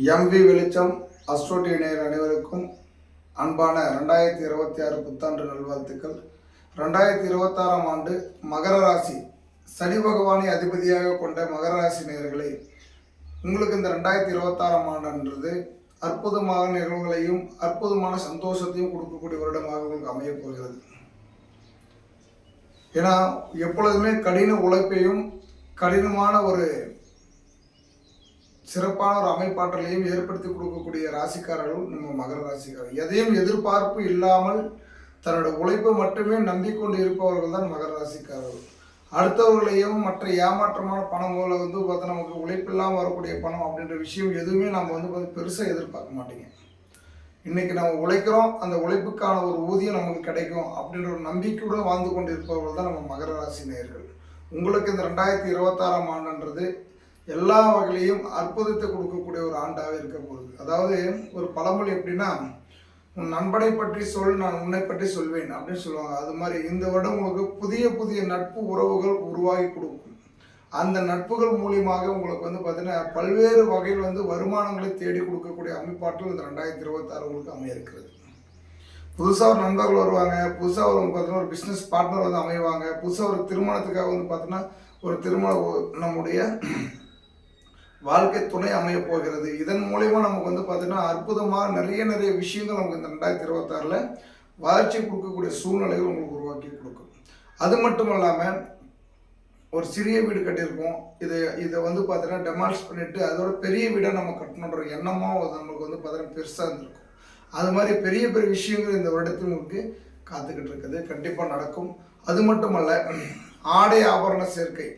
MV வெளிச்சம் அஸ்ட்ரோடி நேயர் அனைவருக்கும் அன்பான 2026 புத்தாண்டு நல்வாழ்த்துக்கள். 2026ஆம் ஆண்டு மகர ராசி சனி பகவானை அதிபதியாக கொண்ட மகர ராசி நேயர்களே, உங்களுக்கு இந்த 2026ஆம் ஆண்டுன்றது அற்புதமான நிகழ்வுகளையும் அற்புதமான சந்தோஷத்தையும் கொடுக்கக்கூடிய வருடமாக உங்களுக்கு அமையப் போகிறது. ஏன்னா எப்பொழுதுமே கடின உழைப்பையும் கடினமான ஒரு சிறப்பான ஒரு அமைப்பாற்றலையும் ஏற்படுத்தி கொடுக்கக்கூடிய ராசிக்காரர்கள் நம்ம மகர ராசிக்காரர்கள். எதையும் எதிர்பார்ப்பு இல்லாமல் தன்னோட உழைப்பை மட்டுமே நம்பிக்கொண்டு இருப்பவர்கள் தான் மகர ராசிக்காரர்கள். அடுத்தவர்களையும் மற்ற ஏமாற்றமான பணங்களை பார்த்தா நமக்கு உழைப்பில்லாமல் வரக்கூடிய பணம் அப்படின்ற விஷயம் எதுவுமே நம்ம பெருசாக எதிர்பார்க்க மாட்டீங்க. இன்றைக்கி நம்ம உழைக்கிறோம், அந்த உழைப்புக்கான ஒரு ஊதியம் நமக்கு கிடைக்கும் அப்படின்ற ஒரு நம்பிக்கையுடன் வாழ்ந்து கொண்டு இருப்பவர்கள் தான் நம்ம மகர ராசி நேயர்கள். உங்களுக்கு இந்த 2026ஆம் ஆண்டுன்றது எல்லா வகையிலையும் அற்புதத்தை கொடுக்கக்கூடிய ஒரு ஆண்டாக இருக்க போகுது. அதாவது ஒரு பழமொழி எப்படின்னா, உன் நண்பனை பற்றி சொல், நான் உன்னை பற்றி சொல்வேன் அப்படின்னு சொல்லுவாங்க. அது மாதிரி இந்த வருடம் உங்களுக்கு புதிய புதிய நட்பு உறவுகள் உருவாகி கொடுக்கும். அந்த நட்புகள் மூலியமாக உங்களுக்கு பார்த்தீங்கன்னா பல்வேறு வகையில் வருமானங்களை தேடி கொடுக்கக்கூடிய அமைப்பாற்றல் இந்த 2026 உங்களுக்கு அமைய இருக்கிறது. புதுசாக ஒரு நண்பர்கள் வருவாங்க, புதுசாக ஒரு பார்த்தீங்கன்னா ஒரு பிஸ்னஸ் பார்ட்னர் அமைவாங்க, புதுசாக ஒரு திருமணத்துக்காக பார்த்தீங்கன்னா ஒரு நம்முடைய வாழ்க்கை துணை அமைய போகிறது. இதன் மூலயமா நமக்கு பார்த்தீங்கன்னா அற்புதமாக நிறைய விஷயங்கள் நமக்கு இந்த 2026 வளர்ச்சி கொடுக்கக்கூடிய சூழ்நிலைகள் உங்களுக்கு உருவாக்கி கொடுக்கும். அது மட்டும் இல்லாமல் ஒரு சிறிய வீடு கட்டியிருக்கோம், இதை பார்த்தீங்கன்னா டெமாலிஷ் பண்ணிவிட்டு அதோட பெரிய வீடாக நம்ம கட்டணுன்ற எண்ணமும் நம்மளுக்கு பார்த்தீங்கன்னா பெருசாக இருந்திருக்கும். அது மாதிரி பெரிய பெரிய விஷயங்கள் இந்த வருடத்தில் உங்களுக்கு காத்துக்கிட்டு இருக்குது, கண்டிப்பாக நடக்கும். அது மட்டுமல்ல, ஆடை ஆபரண சேர்க்கை,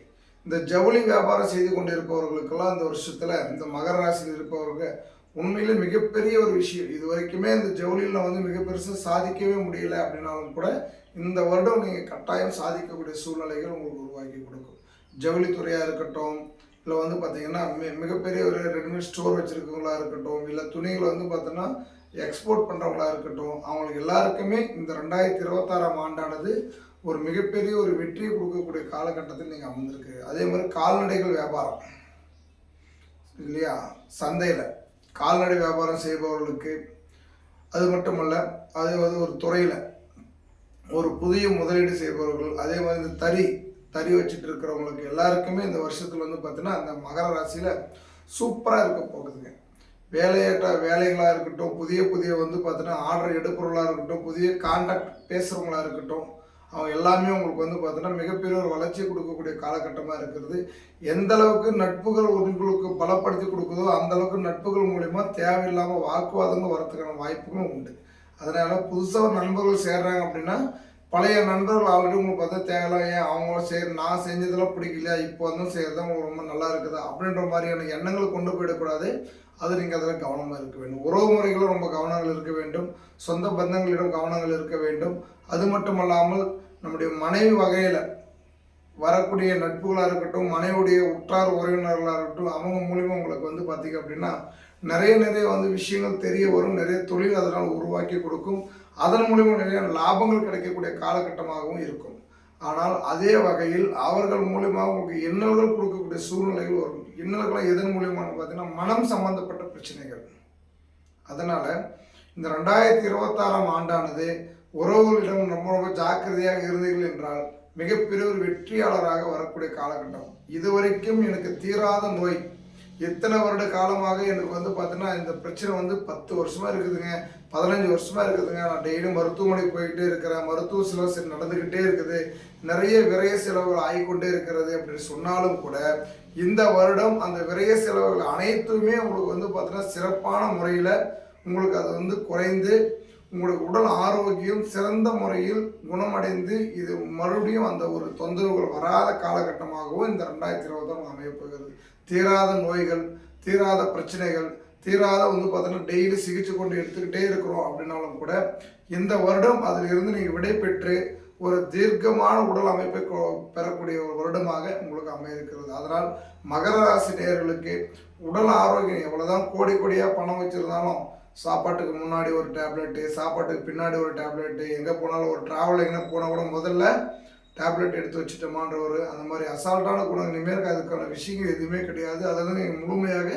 இந்த ஜவுளி வியாபாரம் செய்து கொண்டு இருப்பவர்களுக்கெல்லாம் இந்த வருஷத்தில் இந்த மகர ராசியில் இருப்பவர்கள் உண்மையிலே மிகப்பெரிய ஒரு விஷயம். இது வரைக்குமே இந்த ஜவுளியில் மிக பெருசாக சாதிக்கவே முடியல அப்படின்னாலும் கூட இந்த வருடம் நீங்கள் கட்டாயம் சாதிக்கக்கூடிய சூழ்நிலைகள் உங்களுக்கு உருவாக்கி கொடுக்கும். ஜவுளித்துறையாக இருக்கட்டும், இல்லை பார்த்தீங்கன்னா மிகப்பெரிய ஒரு ரெடிமேட் ஸ்டோர் வச்சுருக்கவங்களா இருக்கட்டும், இல்லை துணிகளை பார்த்தோன்னா எக்ஸ்போர்ட் பண்ணுறவங்களா இருக்கட்டும், அவங்களுக்கு எல்லாருக்குமே இந்த 2026ஆம் ஆண்டானது ஒரு மிகப்பெரிய ஒரு வெற்றியை கொடுக்கக்கூடிய காலகட்டத்தில் நீங்கள் அமர்ந்திருக்கு. அதே மாதிரி கால்நடைகள் வியாபாரம் இல்லையா, சந்தையில் கால்நடை வியாபாரம் செய்பவர்களுக்கு, அது மட்டுமல்ல அதே ஒரு துறையில் ஒரு புதிய முதலீடு செய்பவர்கள், அதே மாதிரி இந்த தறி வச்சுட்டு இருக்கிறவங்களுக்கு எல்லாருக்குமே இந்த வருஷத்தில் பார்த்தீங்கன்னா அந்த மகர ராசியில் சூப்பராக இருக்க போகுதுங்க. வேலையற்ற வேலைகளாக இருக்கட்டும், புதிய பார்த்தீங்கன்னா ஆர்டர் எடுப்பவர்களாக இருக்கட்டும், புதிய கான்டாக்ட் பேசுகிறவங்களாக இருக்கட்டும், அவங்க எல்லாமே உங்களுக்கு பார்த்தீங்கன்னா மிகப்பெரிய ஒரு வளர்ச்சியை கொடுக்கக்கூடிய காலகட்டமாக இருக்கிறது. எந்த அளவுக்கு நட்புகள் உங்களுக்கு பலப்படுத்தி கொடுக்குதோ அந்த அளவுக்கு நட்புகள் மூலிமா தேவையில்லாமல் வாக்குவாதங்கள் வரத்துக்கான வாய்ப்புகளும் உண்டு. அதனால் புதுசாக நண்பர்கள் சேர்றாங்க அப்படின்னா பழைய நண்பர்கள் ஆல்ரெடி உங்களுக்கு பார்த்தா தேவையில்லாம், ஏன் அவங்களும் நான் செஞ்சதெல்லாம் பிடிக்கலையா, இப்போ செய்கிறது உங்களுக்கு ரொம்ப நல்லா இருக்குதா அப்படின்ற மாதிரியான எண்ணங்களை கொண்டு போயிடக்கூடாது. அது நீங்கள் அதில் கவனமாக இருக்க வேண்டும். உறவு முறைகளும் ரொம்ப கவனங்கள் இருக்க வேண்டும், சொந்த பந்தங்களிடம் கவனங்கள் இருக்க வேண்டும். அது மட்டுமல்லாமல் நம்முடைய மனைவி வகையில் வரக்கூடிய நட்புகளாக இருக்கட்டும், மனைவியுடைய உற்றார் உறவினர்களாக இருக்கட்டும், அவங்க மூலிமா உங்களுக்கு பார்த்தீங்க அப்படின்னா நிறைய விஷயங்கள் தெரிய வரும், நிறைய தொழில் அதனால் உருவாக்கி கொடுக்கும். அதன் மூலிமா நிறைய லாபங்கள் கிடைக்கக்கூடிய காலகட்டமாகவும் இருக்கும். ஆனால் அதே வகையில் அவர்கள் மூலியமாக உங்களுக்கு இன்னல்கள் கொடுக்கக்கூடிய சூழ்நிலைகள் வரும். இன்னல்களை எதன் மூலியமானு பார்த்தீங்கன்னா மனம் சம்பந்தப்பட்ட பிரச்சனைகள். அதனால் இந்த 2026ஆம் ஆண்டானது உறவுகளிடம் ரொம்ப ஜாக்கிரதையாக இருந்தீர்கள் என்றால் மிகப்பெரிய ஒரு வெற்றியாளராக வரக்கூடிய காலகட்டம். இதுவரைக்கும் எனக்கு தீராத நோய், எத்தனை வருட காலமாக எனக்கு பார்த்தீங்கன்னா இந்த பிரச்சனை 10 வருஷமாக இருக்குதுங்க, 15 வருஷமாக இருக்குதுங்க, நான் டெய்லியும் மருத்துவமனைக்கு போயிட்டே இருக்கிறேன், மருத்துவ செலவு நடந்துக்கிட்டே இருக்குது, நிறைய விரைய செலவுகள் ஆகிக்கொண்டே இருக்கிறது அப்படின்னு சொன்னாலும் கூட இந்த வருடம் அந்த விரைய செலவுகள் அனைத்துமே உங்களுக்கு பார்த்தீங்கன்னா சிறப்பான முறையில் உங்களுக்கு அது குறைந்து உங்களுக்கு உடல் ஆரோக்கியம் சிறந்த முறையில் குணமடைந்து இது மறுபடியும் அந்த ஒரு தொந்தரவுகள் வராத காலகட்டமாகவும் இந்த 2026 அமையப்போகிறது. தீராத நோய்கள், தீராத பிரச்சனைகள், தீராத பார்த்தீங்கன்னா டெய்லி சிகிச்சை கொண்டு எடுத்துக்கிட்டே இருக்கிறோம் அப்படின்னாலும் கூட இந்த வருடம் அதிலிருந்து நீங்கள் விடை பெற்று ஒரு தீர்க்கமான உடல் அமைப்பை பெறக்கூடிய ஒரு வருடமாக உங்களுக்கு அமைய இருக்கிறது. அதனால் மகர ராசி நேயர்களுக்கு உடல் ஆரோக்கியம் எவ்வளோதான் கோடியாக பணம் வச்சுருந்தாலும் சாப்பாட்டுக்கு முன்னாடி ஒரு டேப்லெட்டு, சாப்பாட்டுக்கு பின்னாடி ஒரு டேப்லெட்டு, எங்கே போனாலும் ஒரு ட்ராவல் எங்கே போனால் கூட முதல்ல டேப்லெட் எடுத்து வச்சுட்டோமான்ற ஒரு அந்த மாதிரி அசால்ட்டான குணம் இனிமேல் அதுக்கான விஷயங்கள் எதுவுமே கிடையாது. அதை நீங்கள் முழுமையாக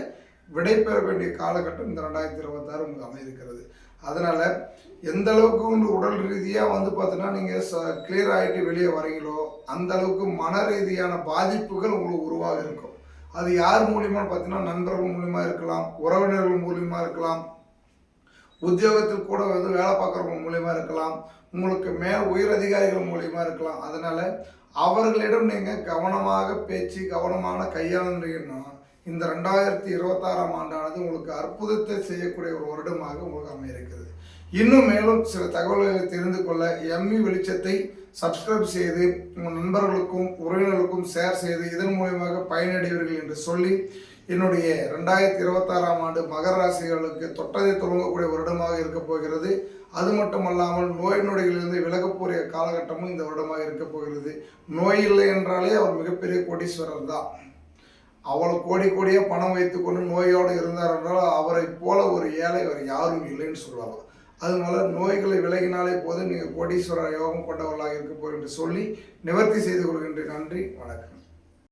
விடை பெற வேண்டிய காலகட்டம் இந்த 2026 உங்களுக்கு அமையிருக்கிறது. அதனால் எந்த அளவுக்கு உடல் ரீதியாக பார்த்தீங்கன்னா நீங்கள் கிளியர் ஆகிட்டு வெளியே வரீங்களோ அந்த அளவுக்கு மன ரீதியான பாதிப்புகள் உங்களுக்கு உருவாக இருக்கும். அது யார் மூலியமாக பார்த்தீங்கன்னா நண்பர்கள் மூலியமாக இருக்கலாம், உறவினர்கள் மூலியமாக இருக்கலாம், உத்தியோகத்தில் கூட வேலை பார்க்குறவங்க மூலியமாக இருக்கலாம், உங்களுக்கு உயர் அதிகாரிகள் மூலியமாக இருக்கலாம். அதனால் அவர்களிடம் நீங்கள் கவனமாக பேச்சு கவனமான கையாளுறீங்கன்னா இந்த 2026ஆம் ஆண்டானது உங்களுக்கு அற்புதத்தை செய்யக்கூடிய ஒரு வருடமாக உங்களுக்கு அமையிருக்கிறது. இன்னும் மேலும் சில தகவல்களை தெரிந்து கொள்ள எம்மி வெளிச்சத்தை சப்ஸ்கிரைப் செய்து உங்கள் நண்பர்களுக்கும் உறவினர்களுக்கும் ஷேர் செய்து இதன் மூலமாக பயனடைவீர்கள் என்று சொல்லி என்னுடைய 2026ஆம் ஆண்டு மகர ராசிகளுக்கு தொட்டதை தொடங்கக்கூடிய வருடமாக இருக்க போகிறது. அது மட்டுமல்லாமல் நோய் நொடிகளிலிருந்து விலகக்கூடிய காலகட்டமும் இந்த வருடமாக இருக்க போகிறது. நோய் இல்லை என்றாலே அவர் மிகப்பெரிய கோடீஸ்வரர் தான். அவ்வளோ கோடியாக பணம் வைத்துக்கொண்டு நோயோடு இருந்தார் என்றால் அவரை போல ஒரு ஏழை அவர் யாரும் இல்லைன்னு சொல்லலாம். அதனால நோய்களை விலகினாலே போது நீங்கள் கோடீஸ்வரர் யோகம் கொண்டவர்களாக இருக்க போகிறேன் என்று சொல்லி நிவர்த்தி செய்து கொள்கின்ற. நன்றி, வணக்கம்.